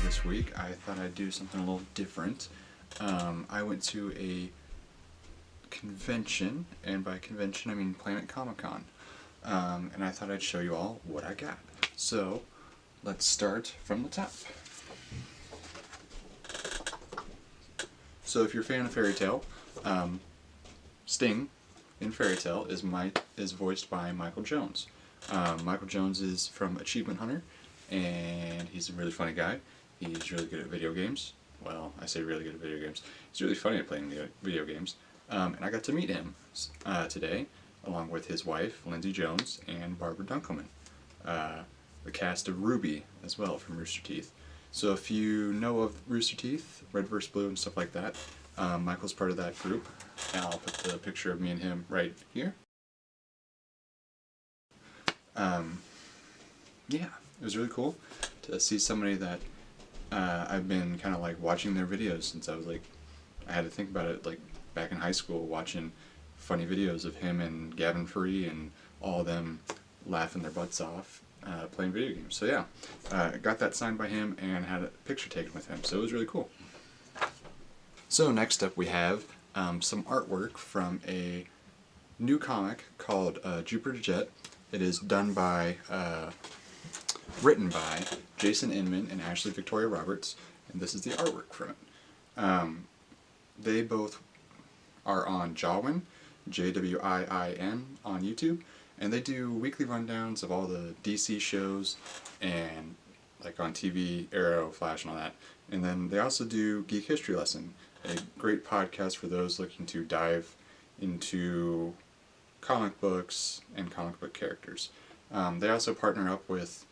This week I thought I'd do something a little different. I went to a convention, and by convention I mean Planet Comicon, and I thought I'd show you all what I got. So let's start from the top. So if you're a fan of Fairy Tail, Sting in Fairy Tail is voiced by Michael Jones. Michael Jones is from Achievement Hunter, and he's a really funny guy. He's really good at video games. Well, I say really good at video games. He's really funny at playing video games. And I got to meet him today, along with his wife, Lindsay Jones, and Barbara Dunkelman. The cast of Ruby as well from Rooster Teeth. So if you know of Rooster Teeth, Red vs. Blue and stuff like that, Michael's part of that group. And I'll put the picture of me and him right here. Yeah, it was really cool to see somebody that I've been kind of like watching their videos since I was like, I had to think about it like back in high school, watching funny videos of him and Gavin Free and all of them laughing their butts off playing video games. So yeah, got that signed by him and had a picture taken with him, so it was really cool. So next up we have some artwork from a new comic called Jupiter Jet. It is done by written by Jason Inman and Ashley Victoria Roberts, and this is the artwork from it. They both are on Jawin, Jwiin, on YouTube, and they do weekly rundowns of all the DC shows and like on TV, Arrow, Flash, and all that. And then they also do Geek History Lesson, a great podcast for those looking to dive into comic books and comic book characters. They also partner up with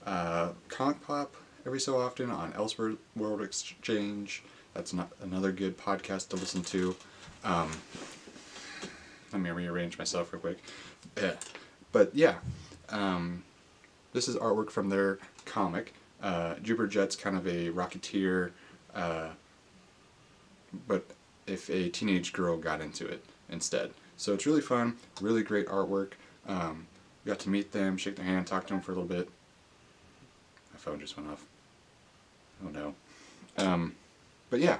Comic Pop every so often on Elseworld Exchange. That's another good podcast to listen to. Let me rearrange myself real quick. But yeah, this is artwork from their comic. Jupiter Jet's kind of a Rocketeer, but if a teenage girl got into it instead. So it's really fun, really great artwork. Got to meet them, shake their hand, talk to them for a little bit. My phone just went off. Oh no. But yeah,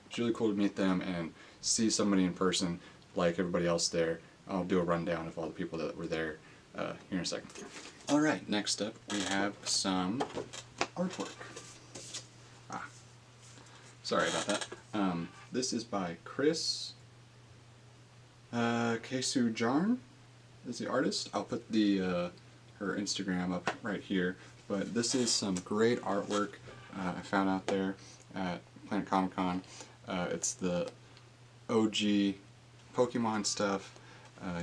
it's really cool to meet them and see somebody in person like everybody else there. I'll do a rundown of all the people that were there here in a second. Alright, next up we have some artwork. Sorry about that. This is by Chris Kesu-Jarn is the artist. I'll put the her Instagram up right here. But this is some great artwork I found out there at Planet Comicon. It's the OG Pokemon stuff.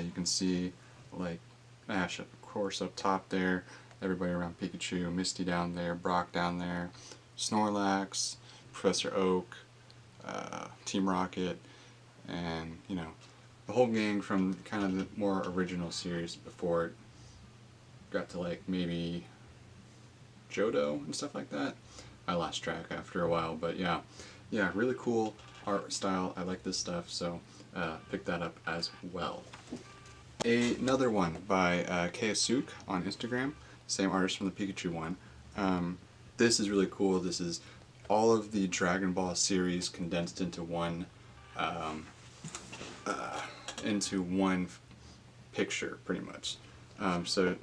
You can see like Ash of course up top there, everybody around Pikachu, Misty down there, Brock down there, Snorlax, Professor Oak, Team Rocket, and you know, the whole gang from kind of the more original series before it got to like maybe Johto and stuff like that. I lost track after a while, but yeah, really cool art style. I like this stuff, so pick that up as well. Another one by Keisuk on Instagram, same artist from the Pikachu one. This is really cool. This is all of the Dragon Ball series condensed into one picture, pretty much. So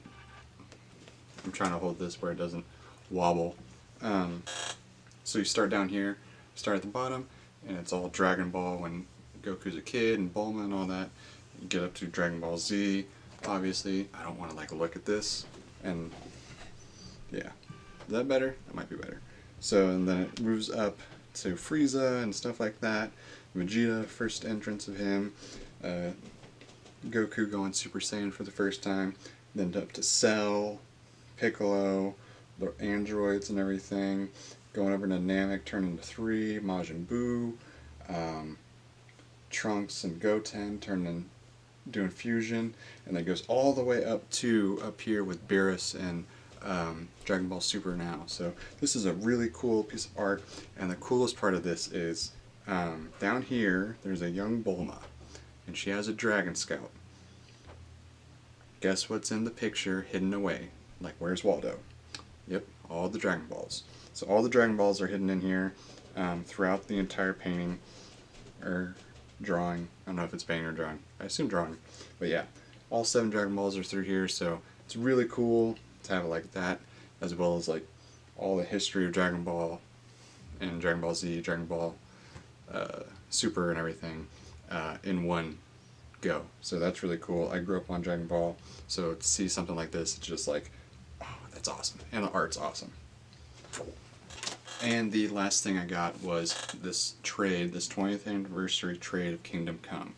I'm trying to hold this where it doesn't wobble. So you start down here, start at the bottom, and it's all Dragon Ball when Goku's a kid and Bulma and all that. You get up to Dragon Ball Z, obviously. I don't want to like look at this, and yeah. Is that better? That might be better. So, and then it moves up to Frieza and stuff like that. Vegeta, first entrance of him. Goku going Super Saiyan for the first time. Then up to Cell, Piccolo, the androids and everything. Going over to Namek, turning to 3, Majin Buu, Trunks and Goten doing fusion, and then goes all the way up here with Beerus and Dragon Ball Super now. So this is a really cool piece of art, and the coolest part of this is down here there's a young Bulma, and she has a Dragon Scout. Guess what's in the picture hidden away? Like, where's Waldo? Yep, all the Dragon Balls. So all the Dragon Balls are hidden in here throughout the entire painting, or drawing. I don't know if it's painting or drawing. I assume drawing. But yeah, all 7 Dragon Balls are through here, so it's really cool to have it like that, as well as like all the history of Dragon Ball and Dragon Ball Z, Dragon Ball Super and everything in one go. So that's really cool. I grew up on Dragon Ball, so to see something like this, it's just like, oh, that's awesome. And the art's awesome. And the last thing I got was this trade, this 20th anniversary trade of Kingdom Come.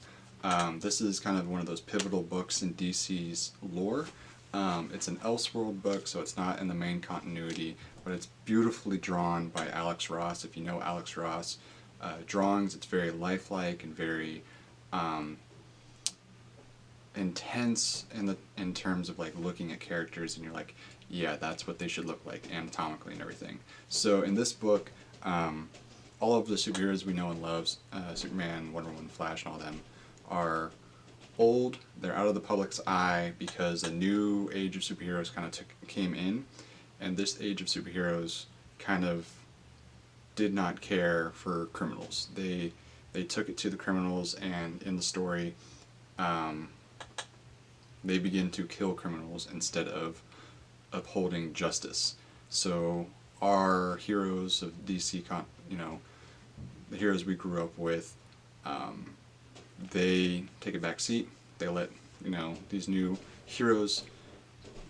This is kind of one of those pivotal books in DC's lore. It's an Elseworld book, so it's not in the main continuity, but it's beautifully drawn by Alex Ross. If you know Alex Ross drawings, it's very lifelike and very intense in terms of like looking at characters, and you're like, yeah, that's what they should look like anatomically and everything. So in this book, all of the superheroes we know and love, Superman, Wonder Woman, Flash, and all them, are old. They're out of the public's eye because a new age of superheroes kind of came in, and this age of superheroes kind of did not care for criminals. They took it to the criminals, and in the story, they begin to kill criminals instead of upholding justice. So our heroes of DC, the heroes we grew up with, they take a back seat. They let, these new heroes,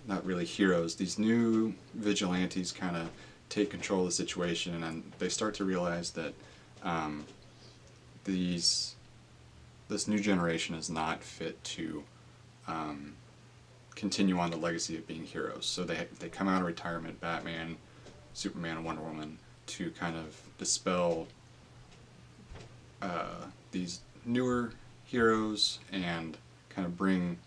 not really heroes, these new vigilantes kind of take control of the situation, and they start to realize that this new generation is not fit to continue on the legacy of being heroes. So they come out of retirement, Batman, Superman, and Wonder Woman, to kind of dispel these newer heroes and kind of bring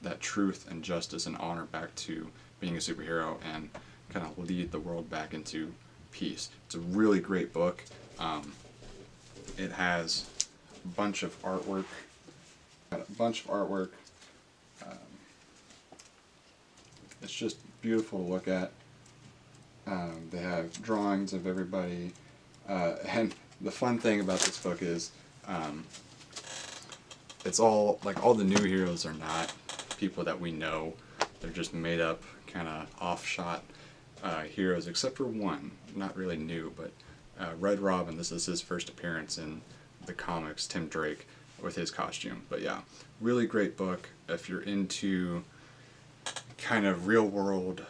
that truth and justice and honor back to being a superhero and kind of lead the world back into peace. It's a really great book. It has a bunch of artwork. It's just beautiful to look at. They have drawings of everybody, and the fun thing about this book is it's all, like, all the new heroes are not people that we know. They're just made up, kind of off-shot heroes, except for one, not really new, but Red Robin. This is his first appearance in the comics, Tim Drake, with his costume. But yeah, really great book if you're into kind of real-world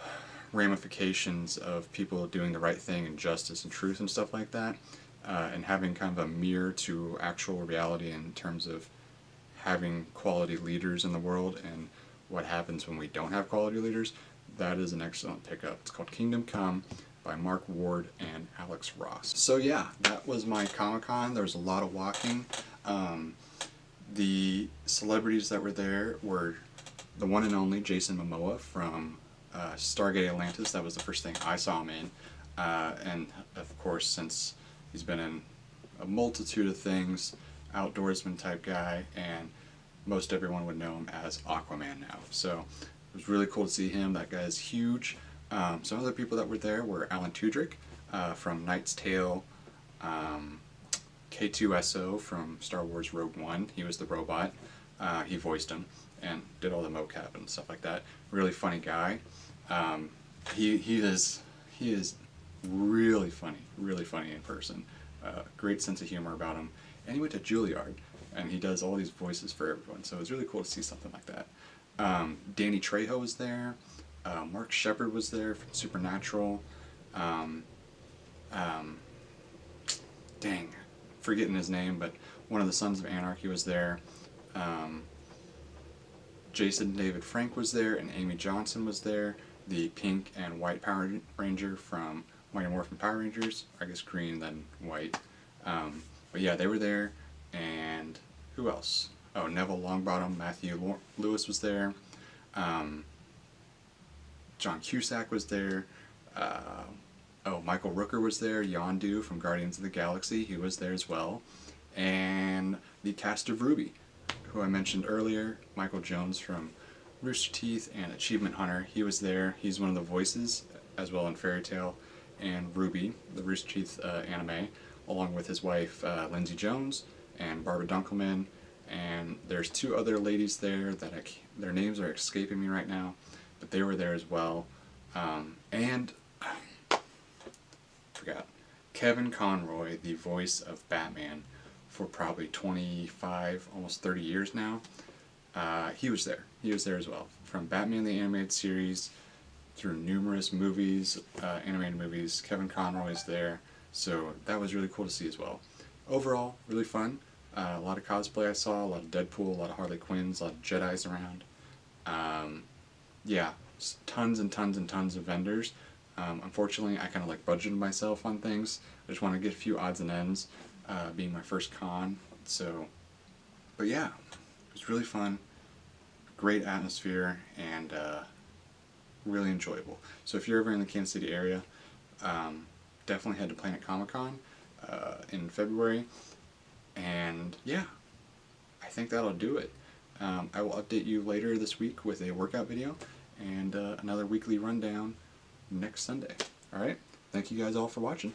ramifications of people doing the right thing and justice and truth and stuff like that, and having kind of a mirror to actual reality in terms of having quality leaders in the world and what happens when we don't have quality leaders. That is an excellent pickup. It's called Kingdom Come by Mark Ward and Alex Ross. So yeah, that was my Comicon. There was a lot of walking. The celebrities that were there were the one and only Jason Momoa from Stargate Atlantis. That was the first thing I saw him in. And of course, since he's been in a multitude of things, outdoorsman type guy, and most everyone would know him as Aquaman now. So it was really cool to see him. That guy is huge. Some other people that were there were Alan Tudyk from Knight's Tale, K2SO from Star Wars Rogue One. He was the robot. He voiced him and did all the mocap and stuff like that. Really funny guy. He is really funny in person. Great sense of humor about him. And he went to Juilliard. and he does all these voices for everyone, so it was really cool to see something like that. Danny Trejo was there, Mark Sheppard was there from Supernatural, dang, forgetting his name, but one of the Sons of Anarchy was there. Jason David Frank was there, and Amy Johnson was there, the pink and white Power Ranger from Mighty Morphin Power Rangers. I guess green, then white. But yeah, they were there, and who else? Oh, Neville Longbottom, Matthew Lewis was there. John Cusack was there. Michael Rooker was there. Yondu from Guardians of the Galaxy, he was there as well. And the cast of RWBY, who I mentioned earlier, Michael Jones from Rooster Teeth and Achievement Hunter, he was there. He's one of the voices as well in Fairy Tail and RWBY, the Rooster Teeth anime, along with his wife Lindsay Jones and Barbara Dunkelman. And there's two other ladies there that their names are escaping me right now, but they were there as well. And forgot, Kevin Conroy, the voice of Batman for probably 25, almost 30 years now. He was there. He was there as well. From Batman the Animated Series through numerous movies, animated movies, Kevin Conroy is there. So that was really cool to see as well. Overall, really fun. A lot of cosplay I saw, a lot of Deadpool, a lot of Harley Quinns, a lot of Jedis around. Yeah, tons and tons and tons of vendors. Unfortunately, I kind of like budgeted myself on things. I just want to get a few odds and ends, being my first con. So, but yeah, it was really fun, great atmosphere, and really enjoyable. So if you're ever in the Kansas City area, definitely head to Planet Comicon in February. And yeah, I think that'll do it. I will update you later this week with a workout video and another weekly rundown next Sunday. Alright, thank you guys all for watching.